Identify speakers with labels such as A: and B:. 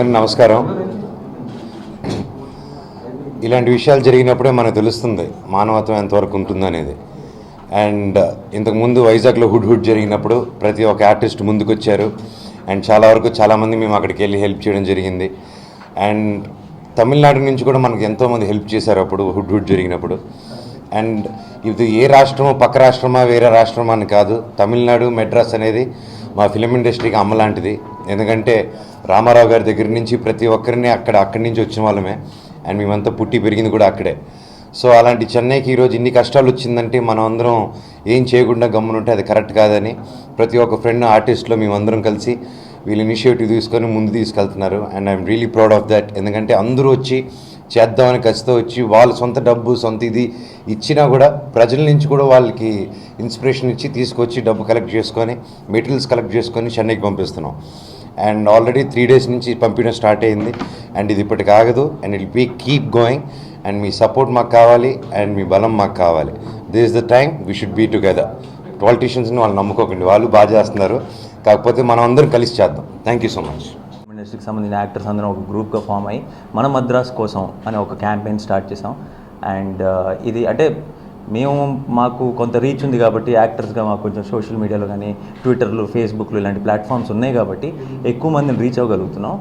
A: అందరికీ నమస్కారం. ఇలాంటి విషయాలు జరిగినప్పుడే మనకు తెలుస్తుంది మానవత్వం ఎంతవరకు ఉంటుందనేది. అండ్ ఇంతకుముందు వైజాగ్లో హుడ్ జరిగినప్పుడు ప్రతి ఒక్క ఆర్టిస్ట్ ముందుకొచ్చారు. అండ్ చాలా వరకు చాలామంది మేము అక్కడికి వెళ్ళి హెల్ప్ చేయడం జరిగింది. అండ్ తమిళనాడు నుంచి కూడా మనకు ఎంతోమంది హెల్ప్ చేశారు అప్పుడు హుడ్ జరిగినప్పుడు. అండ్ ఇది ఏ రాష్ట్రమో పక్క రాష్ట్రమా వేరే రాష్ట్రమా అని కాదు, తమిళనాడు మెడ్రాస్ అనేది మా ఫిలిం ఇండస్ట్రీకి అమ్మ లాంటిది. ఎందుకంటే రామారావు గారి దగ్గర నుంచి ప్రతి ఒక్కరిని అక్కడి నుంచి వచ్చిన వాళ్ళమే. అండ్ మేమంతా పుట్టి పెరిగింది కూడా అక్కడే. సో అలాంటి చెన్నైకి ఈరోజు ఇన్ని కష్టాలు వచ్చిందంటే మనం అందరం ఏం చేయకుండా గమ్మునుంటే అది కరెక్ట్ కాదని ప్రతి ఒక్క ఫ్రెండ్ ఆర్టిస్ట్లో మేమందరం కలిసి వీళ్ళు ఇనిషియేటివ్ తీసుకొని ముందు తీసుకెళ్తున్నారు. And I'm really proud of that. ఎందుకంటే అందరూ వచ్చి చేద్దామని ఖచ్చితంగా వచ్చి వాళ్ళు సొంత డబ్బు సొంత ఇది ఇచ్చినా కూడా ప్రజల నుంచి కూడా వాళ్ళకి ఇన్స్పిరేషన్ ఇచ్చి తీసుకొచ్చి డబ్బు కలెక్ట్ చేసుకొని మెటీరియల్స్ కలెక్ట్ చేసుకొని చెన్నైకి పంపిస్తున్నాం. అండ్ ఆల్రెడీ 3 days నుంచి పంపించడం స్టార్ట్ అయింది. అండ్ ఇది ఇప్పటికి ఆగదు. And it be keep going. And మీ సపోర్ట్ మాకు కావాలి అండ్ మీ బలం మాకు కావాలి. This is the time we should be together. పాలిటీషియన్స్ని వాళ్ళు నమ్ముకోకండి, వాళ్ళు బాగా చేస్తున్నారు, కాకపోతే మనం అందరం కలిసి చేద్దాం. Thank you so much.
B: ఇండస్ట్రీకి సంబంధించిన యాక్టర్స్ అందరం ఒక గ్రూప్గా ఫామ్ అయ్యి మన మద్రాస్ కోసం అనే ఒక క్యాంపెయిన్ స్టార్ట్ చేసాం. అండ్ ఇది అంటే మాకు కొంత రీచ్ ఉంది కాబట్టి యాక్టర్స్గా మాకు కొంచెం సోషల్ మీడియాలో కానీ ట్విట్టర్లు ఫేస్బుక్లు ఇలాంటి ప్లాట్ఫామ్స్ ఉన్నాయి కాబట్టి ఎక్కువ మందిని రీచ్ అవ్వగలుగుతున్నాం.